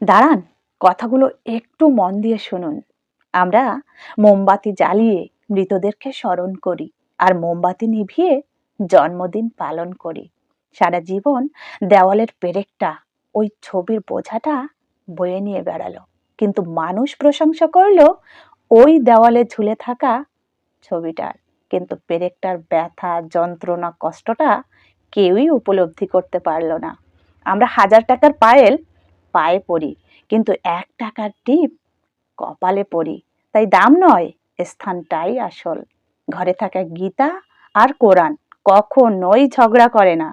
দাঁড়ান, কথাগুলো একটু মন দিয়ে শুনুন। আমরা মোমবাতি জ্বালিয়ে মৃতদেরকে স্মরণ করি, আর মোমবাতি নিভিয়ে জন্মদিন পালন করি। সারা জীবন দেওয়ালের পেরেকটা, ওই ছবির বোঝাটা বয়ে নিয়ে বেড়ালো, কিন্তু মানুষ প্রশংসা করলো ওই দেওয়ালে ঝুলে থাকা ছবিটার। কিন্তু পেরেকটার ব্যথা, যন্ত্রণা, কষ্টটা কেউই উপলব্ধি করতে পারলো না। আমরা 1000 টাকার পায়েল পায়ে পড়ি, কিন্তু 1 টাকার টিপ কপালে পড়ি। তাই দাম নয়, স্থানটাই আসল। ঘরে থাকা গীতা আর কোরআন কখনোই ঝগড়া করে না,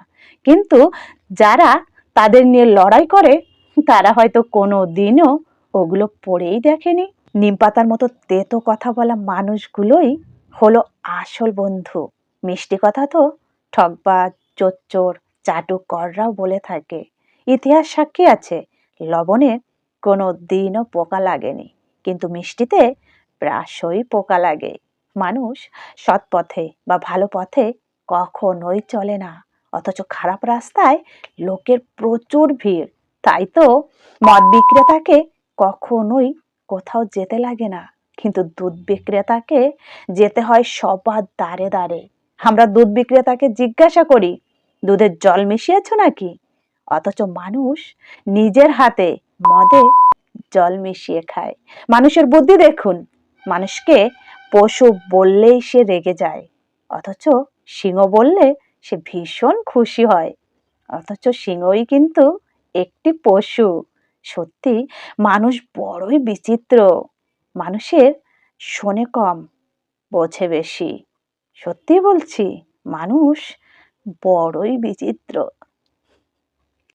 কিন্তু যারা তাদের নিয়ে লড়াই করে তারা হয়তো কোনো দিনও ওগুলো পড়েই দেখেনি। নিমপাতার মতো তেতো কথা বলা মানুষগুলোই হলো আসল বন্ধু। মিষ্টি কথা তো ঠকবাজ, চোচ্চোর, চাটুকররাও বলে থাকে। ইতিহাস সাক্ষী আছে, লবণে কোনো দিনও পোকা লাগেনি, কিন্তু মিষ্টিতে প্রায়শই পোকা লাগে। মানুষ সৎ পথে বা ভালো পথে কখনোই চলে না, অথচ খারাপ রাস্তায় লোকের প্রচুর ভিড়। তাই তো মদ বিক্রেতাকে কখনোই কোথাও যেতে লাগে না, কিন্তু দুধ বিক্রেতাকে যেতে হয় সবার দ্বারে দ্বারে। আমরা দুধ বিক্রেতাকে জিজ্ঞাসা করি, দুধের জল মিশিয়েছ নাকি? অথচ মানুষ নিজের হাতে মদে জল মিশিয়ে খায়। মানুষের বুদ্ধি দেখুন, মানুষকে পশু বললেই সে রেগে যায়, অথচ সিংহ বললে সে ভীষণ খুশি হয়। অথচ সিংহই কিন্তু একটি পশু। সত্যি, মানুষ বড়ই বিচিত্র। মানুষের শোনে কম, বোঝে বেশি। সত্যি বলছি, মানুষ বড়ই বিচিত্র।